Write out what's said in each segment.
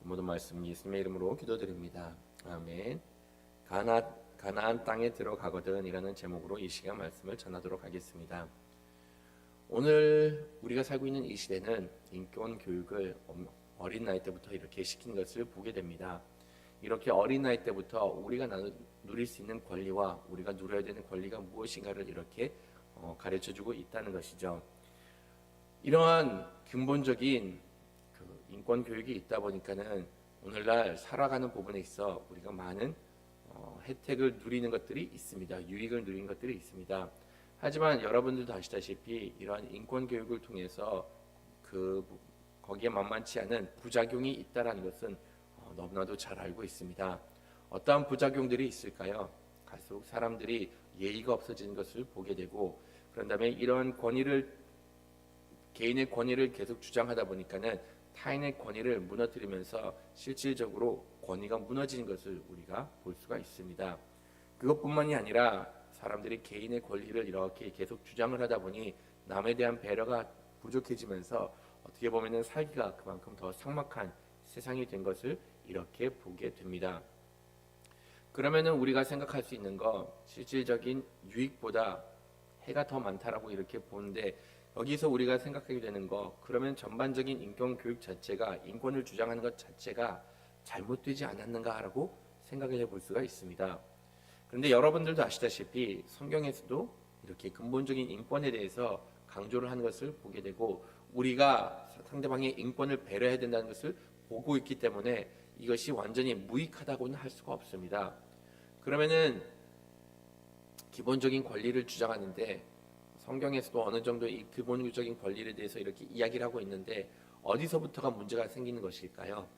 모든 말씀 예수님의 이름으로 기도드립니다. 아멘. 가나안 땅에 들어가거든 이라는 제목으로 이 시간 말씀을 전하도록 하겠습니다. 오늘 우리가 살고 있는 이 시대는 인권 교육을 어린 나이 때부터 이렇게 시킨 것을 보게 됩니다. 이렇게 어린 나이 때부터 우리가 누릴 수 있는 권리와 우리가 누려야 되는 권리가 무엇인가를 이렇게 가르쳐주고 있다는 것이죠. 이러한 근본적인 인권 교육이 있다 보니까는 오늘날 살아가는 부분에 있어 우리가 많은 혜택을 누리는 것들이 있습니다. 유익을 누리는 것들이 있습니다. 하지만 여러분들도 아시다시피 이러한 인권 교육을 통해서 거기에 만만치 않은 부작용이 있다는 것은 너무나도 잘 알고 있습니다. 어떠한 부작용들이 있을까요? 갈수록 사람들이 예의가 없어지는 것을 보게 되고, 그런 다음에 이런 개인의 권위를 계속 주장하다 보니까는 타인의 권위를 무너뜨리면서 실질적으로 권위가 무너지는 것을 우리가 볼 수가 있습니다. 그것뿐만이 아니라 사람들이 개인의 권리를 이렇게 계속 주장을 하다 보니 남에 대한 배려가 부족해지면서 어떻게 보면 살기가 그만큼 더 삭막한 세상이 된 것을 이렇게 보게 됩니다. 그러면은 우리가 생각할 수 있는 거, 실질적인 유익보다 해가 더 많다라고 이렇게 보는데, 여기서 우리가 생각하게 되는 거, 그러면 전반적인 인권 교육 자체가, 인권을 주장하는 것 자체가 잘못되지 않았는가라고 생각을 해볼 수가 있습니다. 그런데 여러분들도 아시다시피 성경에서도 이렇게 근본적인 인권에 대해서 강조를 하는 것을 보게 되고, 우리가 상대방의 인권을 배려해야 된다는 것을 보고 있기 때문에 이것이 완전히 무익하다고는 할 수가 없습니다. 그러면은 기본적인 권리를 주장하는데, 성경에서도 어느 정도 이 기본적인 권리에 대해서 이렇게 이야기를 하고 있는데 어디서부터가 문제가 생기는 것일까요?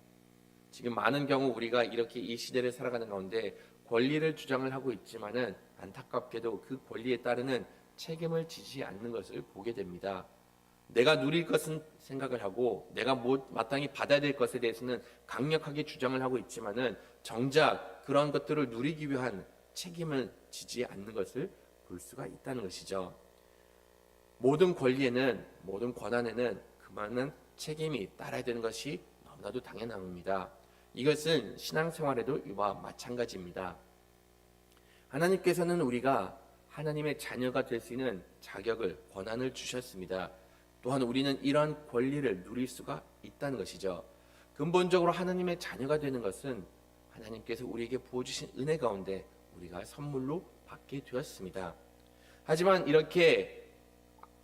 지금 많은 경우 우리가 이렇게 이 시대를 살아가는 가운데 권리를 주장을 하고 있지만은 안타깝게도 그 권리에 따르는 책임을 지지 않는 것을 보게 됩니다. 내가 누릴 것은 생각을 하고 내가 마땅히 받아야 될 것에 대해서는 강력하게 주장을 하고 있지만은 정작 그런 것들을 누리기 위한 책임을 지지 않는 것을 볼 수가 있다는 것이죠. 모든 권리에는, 모든 권한에는 그만한 책임이 따라야 되는 것이 너무나도 당연합니다. 이것은 신앙생활에도 이와 마찬가지입니다. 하나님께서는 우리가 하나님의 자녀가 될 수 있는 자격을, 권한을 주셨습니다. 또한 우리는 이러한 권리를 누릴 수가 있다는 것이죠. 근본적으로 하나님의 자녀가 되는 것은 하나님께서 우리에게 부어주신 은혜 가운데 우리가 선물로 받게 되었습니다. 하지만 이렇게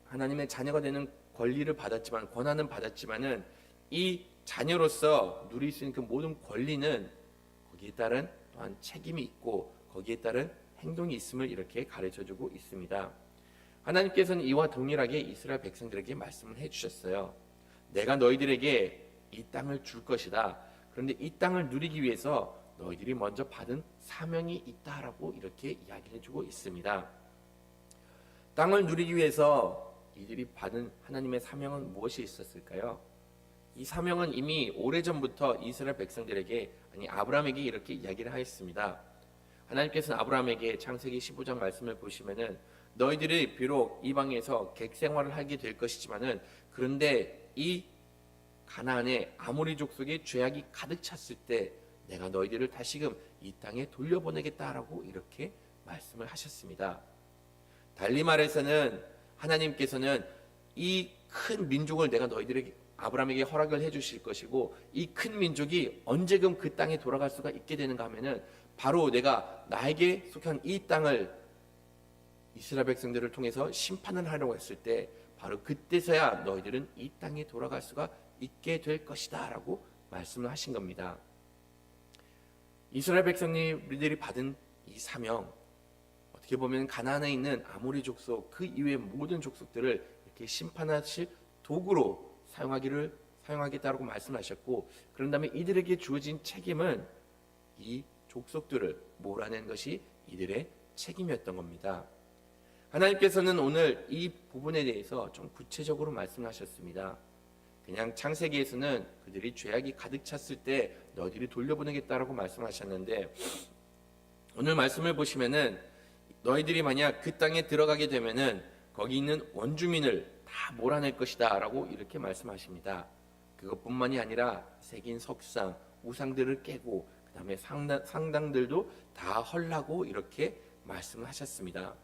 하나님의 자녀가 되는 권리를 받았지만, 권한은 받았지만은 이 자녀로서 누릴 수 있는 그 모든 권리는 거기에 따른 또한 책임이 있고 거기에 따른 행동이 있음을 이렇게 가르쳐주고 있습니다. 하나님께서는 이와 동일하게 이스라엘 백성들에게 말씀을 해주셨어요. 내가 너희들에게 이 땅을 줄 것이다. 그런데 이 땅을 누리기 위해서 너희들이 먼저 받은 사명이 있다라고 이렇게 이야기를 해주고 있습니다. 땅을 누리기 위해서 이들이 받은 하나님의 사명은 무엇이 있었을까요? 이 사명은 이미 오래전부터 이스라엘 백성들에게, 아니 아브라함에게 이렇게 이야기를 하였습니다. 하나님께서는 아브라함에게 창세기 15장 말씀을 보시면은 너희들이 비록 이방에서 객생활을 하게 될 것이지만은, 그런데 이 가나안에 아모리 족속의 죄악이 가득 찼을 때 내가 너희들을 다시금 이 땅에 돌려보내겠다라고 이렇게 말씀을 하셨습니다. 달리 말해서는 하나님께서는 이 큰 민족을 내가 너희들에게, 아브라함에게 허락을 해주실 것이고, 이 큰 민족이 언제금 그 땅에 돌아갈 수가 있게 되는가 하면은 바로 내가 나에게 속한 이 땅을 이스라엘 백성들을 통해서 심판을 하려고 했을 때 바로 그때서야 너희들은 이 땅에 돌아갈 수가 있게 될 것이다 라고 말씀을 하신 겁니다. 이스라엘 백성들이 받은 이 사명, 어떻게 보면 가나안에 있는 아모리 족속 그 이외의 모든 족속들을 이렇게 심판하실 도구로 사용하겠다라고 말씀하셨고, 그런 다음에 이들에게 주어진 책임은 이 족속들을 몰아낸 것이 이들의 책임이었던 겁니다. 하나님께서는 오늘 이 부분에 대해서 좀 구체적으로 말씀하셨습니다. 그냥 창세기에서는 그들이 죄악이 가득 찼을 때 너희들이 돌려보내겠다라고 말씀하셨는데, 오늘 말씀을 보시면은 너희들이 만약 그 땅에 들어가게 되면은 거기 있는 원주민을 다 몰아낼 것이다 라고 이렇게 말씀하십니다. 그것뿐만이 아니라 새긴 석상, 우상들을 깨고 그 다음에 상당들도 다 헐라고 이렇게 말씀을 하셨습니다.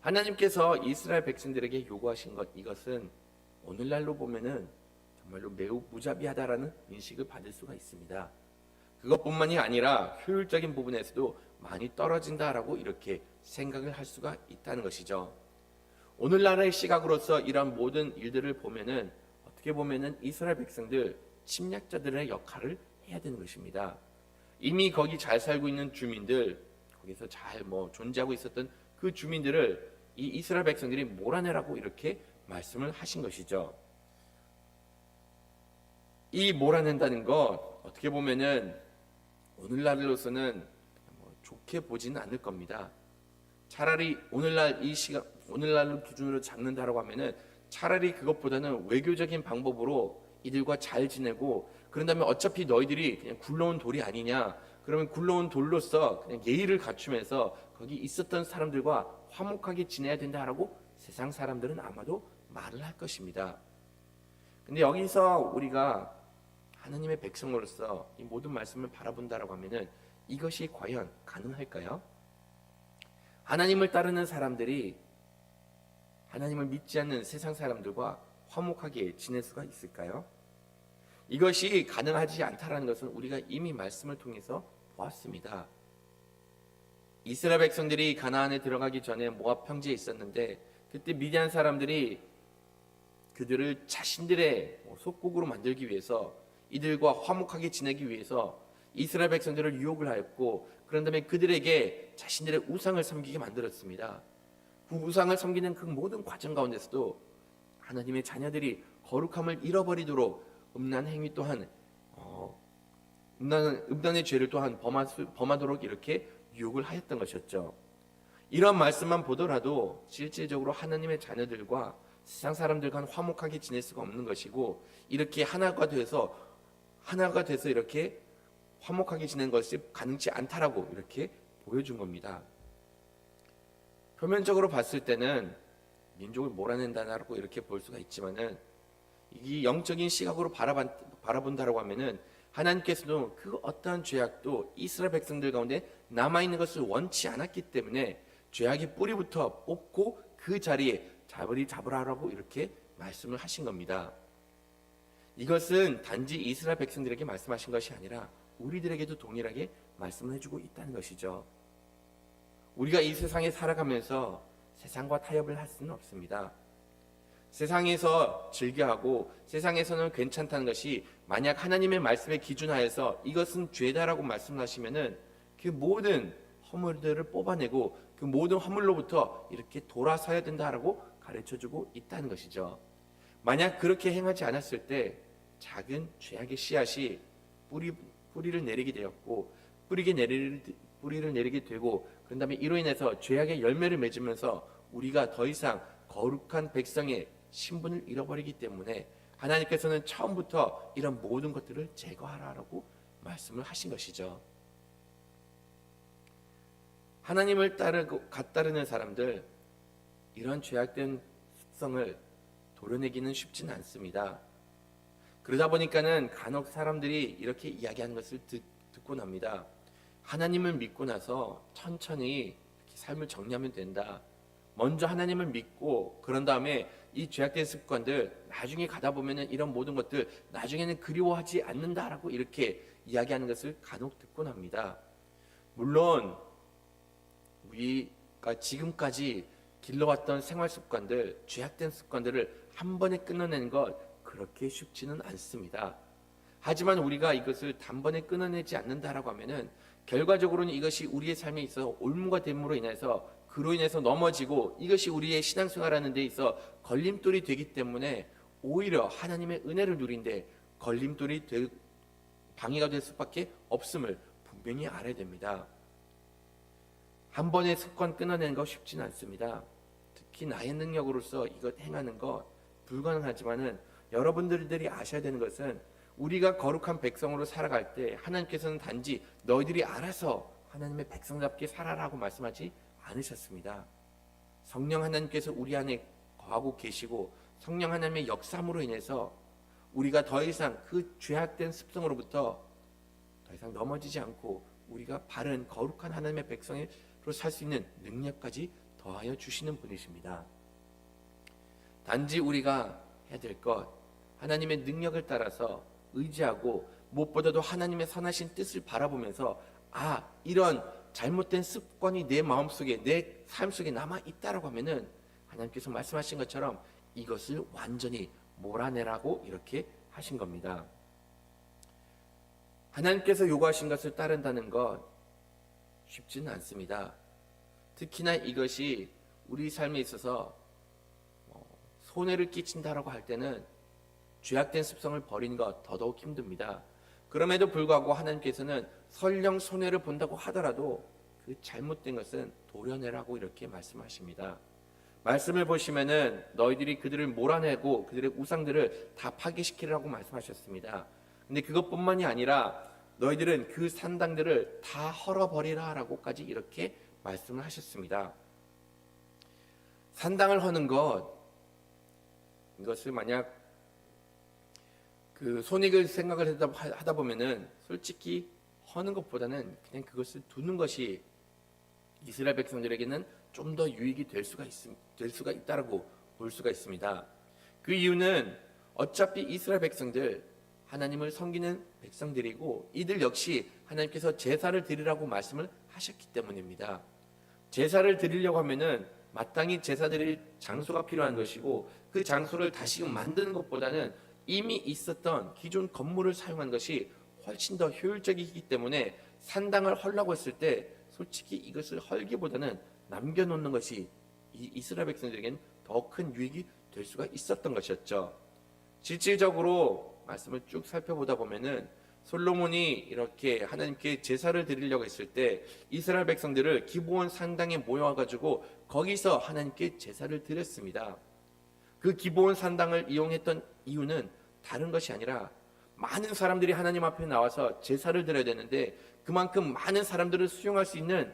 하나님께서 이스라엘 백성들에게 요구하신 이것은 오늘날로 보면은 정말로 매우 무자비하다라는 인식을 받을 수가 있습니다. 그것뿐만이 아니라 효율적인 부분에서도 많이 떨어진다라고 이렇게 생각을 할 수가 있다는 것이죠. 오늘날의 시각으로서 이런 모든 일들을 보면은 어떻게 보면은 이스라엘 백성들 침략자들의 역할을 해야 되는 것입니다. 이미 거기 잘 살고 있는 주민들, 거기서 잘 존재하고 있었던 그 주민들을 이 이스라엘 백성들이 몰아내라고 이렇게 말씀을 하신 것이죠. 이 몰아낸다는 것 어떻게 보면은 오늘날로서는 좋게 보지는 않을 겁니다. 차라리 오늘날로 기준으로 잡는다라고 하면은 차라리 그것보다는 외교적인 방법으로 이들과 잘 지내고 그런 다음에 어차피 너희들이 그냥 굴러온 돌이 아니냐, 그러면 굴러온 돌로서 그냥 예의를 갖추면서 거기 있었던 사람들과 화목하게 지내야 된다라고 세상 사람들은 아마도 말을 할 것입니다. 근데 여기서 우리가 하나님의 백성으로서 이 모든 말씀을 바라본다라고 하면은 이것이 과연 가능할까요? 하나님을 따르는 사람들이 하나님을 믿지 않는 세상 사람들과 화목하게 지낼 수가 있을까요? 이것이 가능하지 않다라는 것은 우리가 이미 말씀을 통해서 보았습니다. 이스라엘 백성들이 가나안에 들어가기 전에 모압 평지에 있었는데 그때 미디안 사람들이 그들을 자신들의 속국으로 만들기 위해서 이들과 화목하게 지내기 위해서 이스라엘 백성들을 유혹을 하였고 그런 다음에 그들에게 자신들의 우상을 섬기게 만들었습니다. 그 우상을 섬기는 그 모든 과정 가운데서도 하나님의 자녀들이 거룩함을 잃어버리도록 음란 행위 또한 음란의 죄를 또한 범하도록 이렇게 유혹을 하였던 것이었죠. 이런 말씀만 보더라도 실질적으로 하나님의 자녀들과 세상 사람들과 화목하게 지낼 수가 없는 것이고 이렇게 하나가 돼서 이렇게 화목하게 지내는 것이 가능치 않다라고 이렇게 보여준 겁니다. 표면적으로 봤을 때는 민족을 몰아낸다라고 이렇게 볼 수가 있지만은 이 영적인 시각으로 바라본다라고 하면은 하나님께서도 그 어떠한 죄악도 이스라엘 백성들 가운데 남아있는 것을 원치 않았기 때문에 죄악의 뿌리부터 뽑고 그 자리에 잡으라고 이렇게 말씀을 하신 겁니다. 이것은 단지 이스라엘 백성들에게 말씀하신 것이 아니라 우리들에게도 동일하게 말씀을 해주고 있다는 것이죠. 우리가 이 세상에 살아가면서 세상과 타협을 할 수는 없습니다. 세상에서 즐겨하고 세상에서는 괜찮다는 것이 만약 하나님의 말씀에 기준하여서 이것은 죄다라고 말씀하시면은 그 모든 허물들을 뽑아내고 그 모든 허물로부터 이렇게 돌아서야 된다라고 가르쳐주고 있다는 것이죠. 만약 그렇게 행하지 않았을 때 작은 죄악의 씨앗이 뿌리를 내리게 되었고 뿌리를 내리게 되고 그런 다음에 이로 인해서 죄악의 열매를 맺으면서 우리가 더 이상 거룩한 백성의 신분을 잃어버리기 때문에 하나님께서는 처음부터 이런 모든 것들을 제거하라고 말씀을 하신 것이죠. 하나님을 따르는 사람들 이런 죄악된 습성을 도려내기는 쉽지는 않습니다. 그러다 보니까는 간혹 사람들이 이렇게 이야기하는 것을 듣고 납니다. 하나님을 믿고 나서 천천히 이렇게 삶을 정리하면 된다. 먼저 하나님을 믿고 그런 다음에 이 죄악된 습관들 나중에 가다 보면은 이런 모든 것들 나중에는 그리워하지 않는다라고 이렇게 이야기하는 것을 간혹 듣곤 합니다. 물론 우리가 지금까지 길러왔던 생활 습관들, 죄악된 습관들을 한 번에 끊어내는 것 그렇게 쉽지는 않습니다. 하지만 우리가 이것을 단번에 끊어내지 않는다라고 하면은 결과적으로는 이것이 우리의 삶에 있어 올무가 됨으로 인해서 그로 인해서 넘어지고 이것이 우리의 신앙생활하는 데 있어 걸림돌이 되기 때문에 오히려 하나님의 은혜를 누린데 방해가 될 수밖에 없음을 분명히 알아야 됩니다. 한 번에 습관 끊어내는 거 쉽지는 않습니다. 특히 나의 능력으로서 이것 행하는 것 불가능하지만은 여러분들이 아셔야 되는 것은 우리가 거룩한 백성으로 살아갈 때 하나님께서는 단지 너희들이 알아서 하나님의 백성답게 살아라고 말씀하지 않으셨습니다. 성령 하나님께서 우리 안에 거하고 계시고 성령 하나님의 역사함으로 인해서 우리가 더 이상 그 죄악된 습성으로부터 더 이상 넘어지지 않고 우리가 바른 거룩한 하나님의 백성으로 살 수 있는 능력까지 더하여 주시는 분이십니다. 단지 우리가 해야 될 것, 하나님의 능력을 따라서 의지하고 무엇보다도 하나님의 선하신 뜻을 바라보면서 이런 잘못된 습관이 내 마음속에 내 삶 속에 남아 있다라고 하면은 하나님께서 말씀하신 것처럼 이것을 완전히 몰아내라고 이렇게 하신 겁니다. 하나님께서 요구하신 것을 따른다는 것 쉽지는 않습니다. 특히나 이것이 우리 삶에 있어서 손해를 끼친다라고 할 때는 죄악된 습성을 버리는 것 더더욱 힘듭니다. 그럼에도 불구하고 하나님께서는 설령 손해를 본다고 하더라도 그 잘못된 것은 도려내라고 이렇게 말씀하십니다. 말씀을 보시면은 너희들이 그들을 몰아내고 그들의 우상들을 다 파괴시키라고 말씀하셨습니다. 근데 그것뿐만이 아니라 너희들은 그 산당들을 다 헐어버리라라고까지 이렇게 말씀을 하셨습니다. 산당을 허는 것, 이것을 만약 그 손익을 생각을 하다 보면은 솔직히 허는 것보다는 그냥 그것을 두는 것이 이스라엘 백성들에게는 좀 더 유익이 될 수가 있다라고 볼 수가 있습니다. 그 이유는 어차피 이스라엘 백성들 하나님을 섬기는 백성들이고 이들 역시 하나님께서 제사를 드리라고 말씀을 하셨기 때문입니다. 제사를 드리려고 하면은 마땅히 제사 드릴 장소가 필요한 것이고 그 장소를 다시금 만드는 것보다는 이미 있었던 기존 건물을 사용한 것이 훨씬 더 효율적이기 때문에 산당을 헐라고 했을 때 솔직히 이것을 헐기보다는 남겨놓는 것이 이스라엘 백성들에게는 더 큰 유익이 될 수가 있었던 것이었죠. 실질적으로 말씀을 쭉 살펴보다 보면은 솔로몬이 이렇게 하나님께 제사를 드리려고 했을 때 이스라엘 백성들을 기브온 산당에 모여가지고 거기서 하나님께 제사를 드렸습니다. 그 기브온 산당을 이용했던 이유는 다른 것이 아니라 많은 사람들이 하나님 앞에 나와서 제사를 드려야 되는데 그만큼 많은 사람들을 수용할 수 있는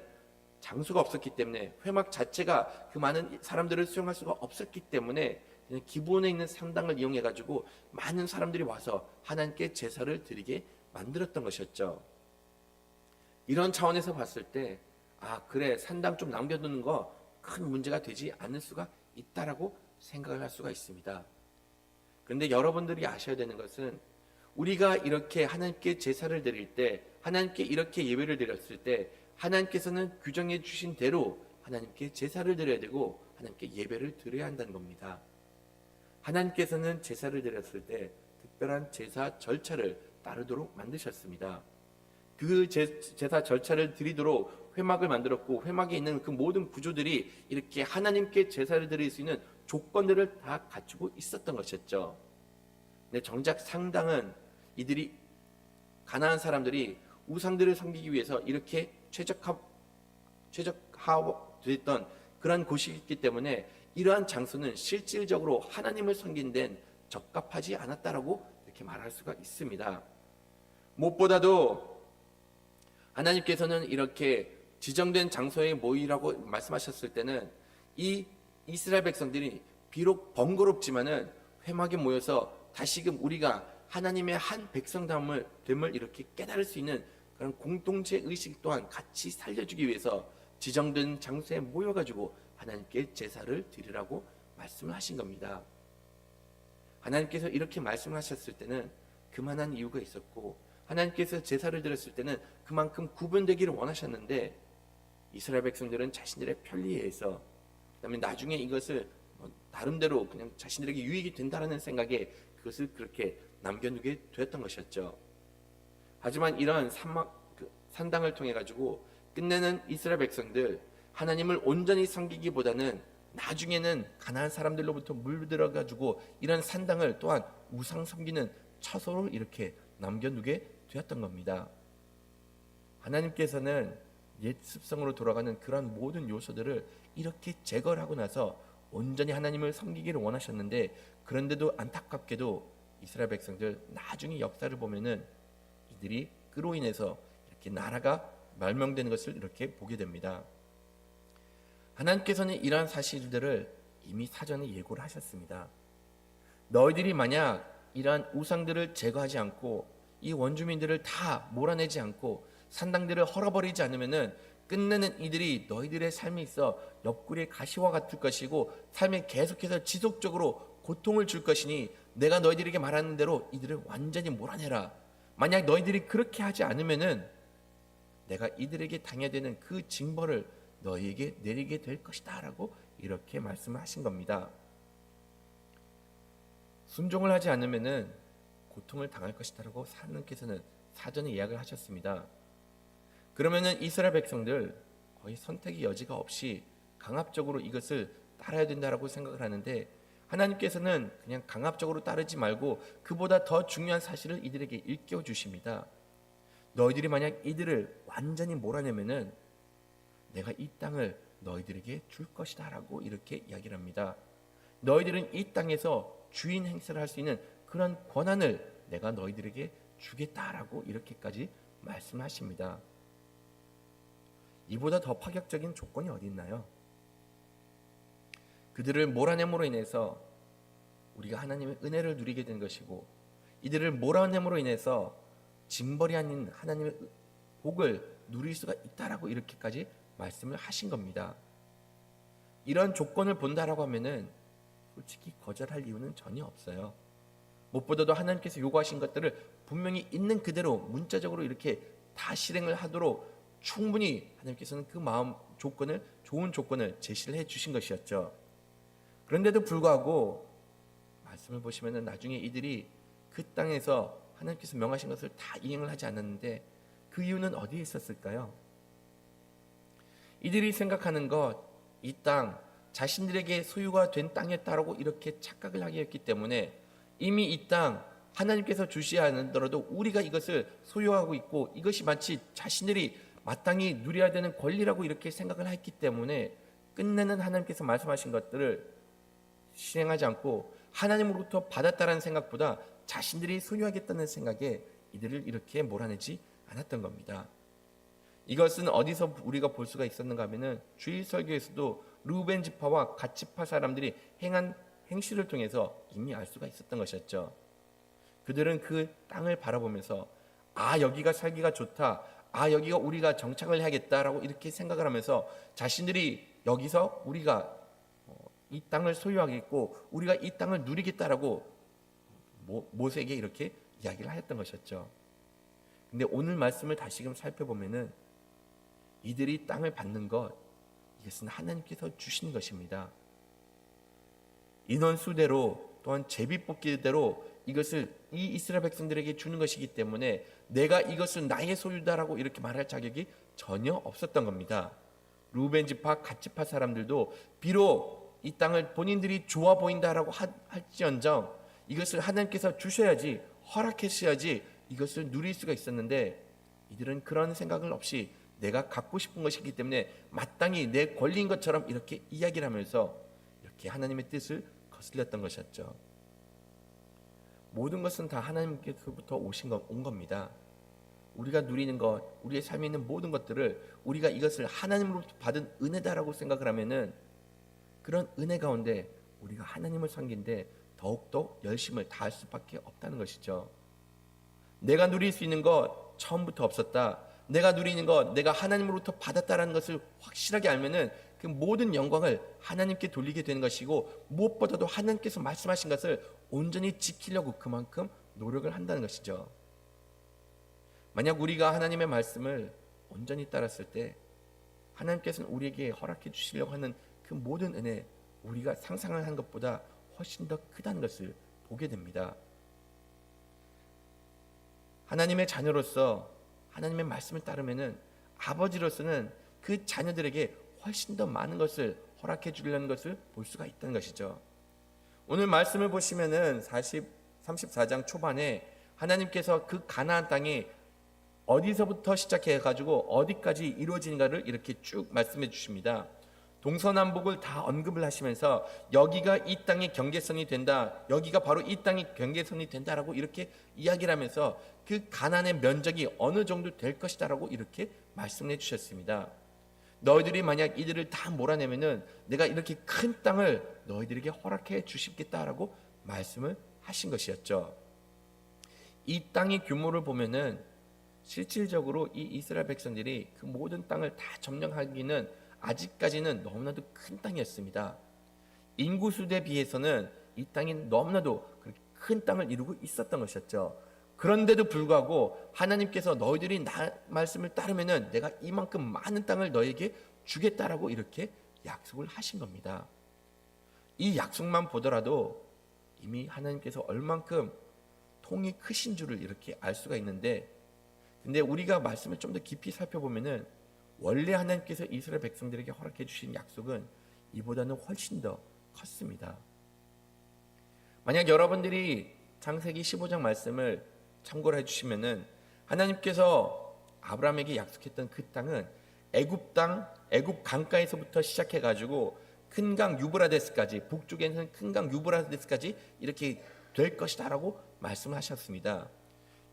장소가 없었기 때문에 회막 자체가 그 많은 사람들을 수용할 수가 없었기 때문에 그냥 기브온에 있는 산당을 이용해 가지고 많은 사람들이 와서 하나님께 제사를 드리게 만들었던 것이었죠. 이런 차원에서 봤을 때 그래 산당 좀 남겨두는 거 큰 문제가 되지 않을 수가 있다라고 생각을 할 수가 있습니다. 그런데 여러분들이 아셔야 되는 것은 우리가 이렇게 하나님께 제사를 드릴 때 하나님께 이렇게 예배를 드렸을 때 하나님께서는 규정해 주신 대로 하나님께 제사를 드려야 되고 하나님께 예배를 드려야 한다는 겁니다. 하나님께서는 제사를 드렸을 때 특별한 제사 절차를 따르도록 만드셨습니다. 그 제사 절차를 드리도록 회막을 만들었고 회막에 있는 그 모든 구조들이 이렇게 하나님께 제사를 드릴 수 있는 조건들을 다 갖추고 있었던 것이었죠. 근데 정작 상당은 이들이 가나안 사람들이 우상들을 섬기기 위해서 이렇게 최적화됐던 그런 곳이기 때문에 이러한 장소는 실질적으로 하나님을 섬긴 데는 적합하지 않았다라고 이렇게 말할 수가 있습니다. 무엇보다도 하나님께서는 이렇게 지정된 장소에 모이라고 말씀하셨을 때는 이 이스라엘 백성들이 비록 번거롭지만은 회막에 모여서 다시금 우리가 하나님의 한 백성됨을 이렇게 깨달을 수 있는 그런 공동체 의식 또한 같이 살려주기 위해서 지정된 장소에 모여가지고 하나님께 제사를 드리라고 말씀을 하신 겁니다. 하나님께서 이렇게 말씀하셨을 때는 그만한 이유가 있었고 하나님께서 제사를 드렸을 때는 그만큼 구분되기를 원하셨는데 이스라엘 백성들은 자신들의 편리에 의해서 그다음에 나중에 이것을 나름대로 그냥 자신들에게 유익이 된다라는 생각에 그것을 그렇게 남겨두게 되었던 것이었죠. 하지만 이런 산당을 통해 가지고 끝내는 이스라엘 백성들 하나님을 온전히 섬기기보다는 나중에는 가나안 사람들로부터 물들어 가지고 이런 산당을 또한 우상 섬기는 처소로 이렇게 남겨두게 되었던 겁니다. 하나님께서는 옛 습성으로 돌아가는 그런 모든 요소들을 이렇게 제거를 하고 나서 온전히 하나님을 섬기기를 원하셨는데 그런데도 안타깝게도 이스라엘 백성들 나중에 역사를 보면은 이들이 그로 인해서 이렇게 나라가 멸망되는 것을 이렇게 보게 됩니다. 하나님께서는 이러한 사실들을 이미 사전에 예고를 하셨습니다. 너희들이 만약 이러한 우상들을 제거하지 않고 이 원주민들을 다 몰아내지 않고 산당들을 헐어버리지 않으면은 끝내는 이들이 너희들의 삶에 있어 옆구리의 가시와 같을 것이고 삶에 계속해서 지속적으로 고통을 줄 것이니 내가 너희들에게 말하는 대로 이들을 완전히 몰아내라. 만약 너희들이 그렇게 하지 않으면은 내가 이들에게 당해야 되는 그 징벌을 너희에게 내리게 될 것이다 라고 이렇게 말씀을 하신 겁니다. 순종을 하지 않으면은 고통을 당할 것이다 라고 하나님께서는 사전에 이야기를 하셨습니다. 그러면은 이스라엘 백성들 거의 선택의 여지가 없이 강압적으로 이것을 따라야 된다라고 생각을 하는데 하나님께서는 그냥 강압적으로 따르지 말고 그보다 더 중요한 사실을 이들에게 일깨워 주십니다. 너희들이 만약 이들을 완전히 몰아내면은 내가 이 땅을 너희들에게 줄 것이다 라고 이렇게 이야기를 합니다. 너희들은 이 땅에서 주인 행세를 할 수 있는 그런 권한을 내가 너희들에게 주겠다라고 이렇게까지 말씀하십니다. 이보다 더 파격적인 조건이 어디 있나요? 그들을 몰아냄으로 인해서 우리가 하나님의 은혜를 누리게 된 것이고 이들을 몰아냄으로 인해서 징벌이 아닌 하나님의 복을 누릴 수가 있다라고 이렇게까지 말씀을 하신 겁니다. 이런 조건을 본다라고 하면은 솔직히 거절할 이유는 전혀 없어요. 무엇보다도 하나님께서 요구하신 것들을 분명히 있는 그대로 문자적으로 이렇게 다 실행을 하도록 충분히 하나님께서는 그 마음 조건을 좋은 조건을 제시를 해 주신 것이었죠. 그런데도 불구하고 말씀을 보시면은 나중에 이들이 그 땅에서 하나님께서 명하신 것을 다 이행을 하지 않았는데 그 이유는 어디에 있었을까요? 이들이 생각하는 것, 이 땅, 자신들에게 소유가 된 땅이었다라고 이렇게 착각을 하게 했기 때문에 이미 이 땅 하나님께서 주시지 않더라도 우리가 이것을 소유하고 있고 이것이 마치 자신들이 마땅히 누려야 되는 권리라고 이렇게 생각을 했기 때문에 끝내는 하나님께서 말씀하신 것들을 실행하지 않고 하나님으로부터 받았다라는 생각보다 자신들이 소유하겠다는 생각에 이들을 이렇게 몰아내지 않았던 겁니다. 이것은 어디서 우리가 볼 수가 있었는가 하면은 주일 설교에서도 르우벤 지파와 갓 지파 사람들이 행한 행실을 통해서 이미 알 수가 있었던 것이었죠. 그들은 그 땅을 바라보면서 여기가 살기가 좋다. 여기가 우리가 정착을 해야겠다라고 이렇게 생각을 하면서 자신들이 여기서 우리가 이 땅을 소유하겠고 우리가 이 땅을 누리겠다라고 모세에게 이렇게 이야기를 하였던 것이었죠. 근데 오늘 말씀을 다시금 살펴보면은 이들이 땅을 받는 것 이것은 하나님께서 주신 것입니다. 인원수대로 또한 제비뽑기대로 이것을 이 이스라엘 백성들에게 주는 것이기 때문에 내가 이것은 나의 소유다라고 이렇게 말할 자격이 전혀 없었던 겁니다. 루벤 지파, 갓 지파 사람들도 비록 이 땅을 본인들이 좋아 보인다라고 할지언정 이것을 하나님께서 주셔야지 허락하셔야지 이것을 누릴 수가 있었는데 이들은 그런 생각을 없이 내가 갖고 싶은 것이기 때문에 마땅히 내 권리인 것처럼 이렇게 이야기를 하면서 이렇게 하나님의 뜻을 거슬렸던 것이었죠. 모든 것은 다 하나님께서부터 온 겁니다. 우리가 누리는 것, 우리의 삶에 있는 모든 것들을 우리가 이것을 하나님으로부터 받은 은혜다라고 생각을 하면은 그런 은혜 가운데 우리가 하나님을 섬기는데 더욱더 열심을 다할 수밖에 없다는 것이죠. 내가 누릴 수 있는 것 처음부터 없었다. 내가 누리는 것, 내가 하나님으로부터 받았다라는 것을 확실하게 알면은 그 모든 영광을 하나님께 돌리게 되는 것이고 무엇보다도 하나님께서 말씀하신 것을 온전히 지키려고 그만큼 노력을 한다는 것이죠. 만약 우리가 하나님의 말씀을 온전히 따랐을 때 하나님께서는 우리에게 허락해 주시려고 하는 그 모든 은혜 우리가 상상을 한 것보다 훨씬 더 크다는 것을 보게 됩니다. 하나님의 자녀로서 하나님의 말씀을 따르면은 아버지로서는 그 자녀들에게 훨씬 더 많은 것을 허락해 주려는 것을 볼 수가 있다는 것이죠. 오늘 말씀을 보시면은 34장 초반에 하나님께서 그 가나안 땅이 어디서부터 시작해 가지고 어디까지 이루어지는가를 이렇게 쭉 말씀해 주십니다. 동서남북을 다 언급을 하시면서 여기가 이 땅의 경계선이 된다. 여기가 바로 이 땅의 경계선이 된다라고 이렇게 이야기를 하면서 그 가나안의 면적이 어느 정도 될 것이다라고 이렇게 말씀해 주셨습니다. 너희들이 만약 이들을 다 몰아내면은 내가 이렇게 큰 땅을 너희들에게 허락해 주시겠다라고 말씀을 하신 것이었죠. 이 땅의 규모를 보면은 실질적으로 이 이스라엘 백성들이 그 모든 땅을 다 점령하기는 아직까지는 너무나도 큰 땅이었습니다. 인구수에 비해서는 이 땅이 너무나도 그렇게 큰 땅을 이루고 있었던 것이었죠. 그런데도 불구하고 하나님께서 너희들이 나 말씀을 따르면은 내가 이만큼 많은 땅을 너에게 주겠다라고 이렇게 약속을 하신 겁니다. 이 약속만 보더라도 이미 하나님께서 얼만큼 통이 크신 줄을 이렇게 알 수가 있는데, 근데 우리가 말씀을 좀 더 깊이 살펴보면은 원래 하나님께서 이스라엘 백성들에게 허락해 주신 약속은 이보다는 훨씬 더 컸습니다. 만약 여러분들이 창세기 15장 말씀을 참고를 해주시면은 하나님께서 아브라함에게 약속했던 그 땅은 애굽 땅, 애굽 강가에서부터 시작해가지고 큰 강 유브라데스까지, 북쪽에는 큰 강 유브라데스까지 이렇게 될 것이다라고 말씀하셨습니다.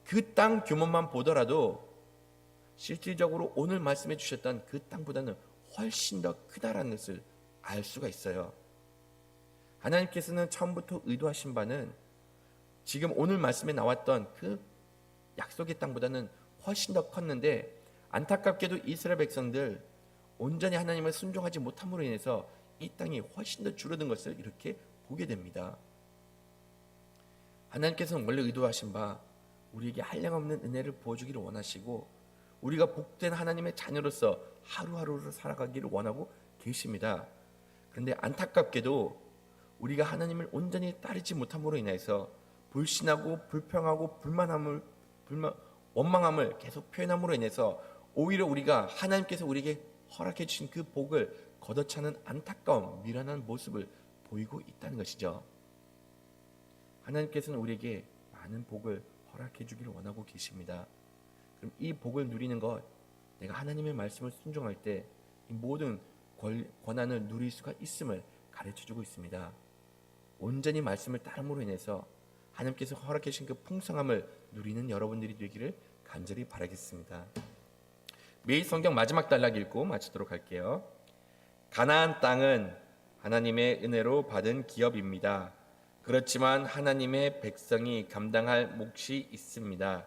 그 땅 규모만 보더라도 실질적으로 오늘 말씀해 주셨던 그 땅보다는 훨씬 더 크다라는 것을 알 수가 있어요. 하나님께서는 처음부터 의도하신 바는 지금 오늘 말씀에 나왔던 그 약속의 땅보다는 훨씬 더 컸는데, 안타깝게도 이스라엘 백성들 온전히 하나님을 순종하지 못함으로 인해서 이 땅이 훨씬 더 줄어든 것을 이렇게 보게 됩니다. 하나님께서는 원래 의도하신 바 우리에게 한량없는 은혜를 부어주기를 원하시고 우리가 복된 하나님의 자녀로서 하루하루를 살아가기를 원하고 계십니다. 그런데 안타깝게도 우리가 하나님을 온전히 따르지 못함으로 인해서 불신하고 불평하고 원망함을 계속 표현함으로 인해서 오히려 우리가 하나님께서 우리에게 허락해 주신 그 복을 걷어차는 안타까운 미련한 모습을 보이고 있다는 것이죠. 하나님께서는 우리에게 많은 복을 허락해 주기를 원하고 계십니다. 그럼 이 복을 누리는 것, 내가 하나님의 말씀을 순종할 때 이 모든 권한을 누릴 수가 있음을 가르쳐 주고 있습니다. 온전히 말씀을 따름으로 인해서 하나님께서 허락해 주신 그 풍성함을 누리는 여러분들이 되기를 간절히 바라겠습니다. 매일 성경 마지막 단락 읽고 마치도록 할게요. 가나안 땅은 하나님의 은혜로 받은 기업입니다. 그렇지만 하나님의 백성이 감당할 몫이 있습니다.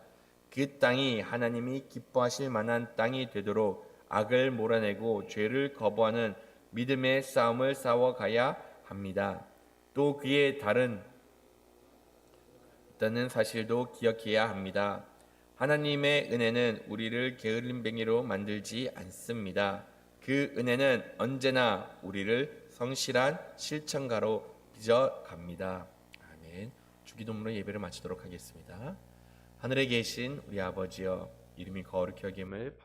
그 땅이 하나님이 기뻐하실 만한 땅이 되도록 악을 몰아내고 죄를 거부하는 믿음의 싸움을 싸워가야 합니다. 또 그에 다른 있다는 사실도 기억해야 합니다. 하나님의 은혜는 우리를 게으름뱅이로 만들지 않습니다. 그 은혜는 언제나 우리를 성실한 실천가로 빚어갑니다. 아멘. 주기도문으로 예배를 마치도록 하겠습니다. 하늘에 계신 우리 아버지여, 이름이 거룩히 여김을 받으시옵소서.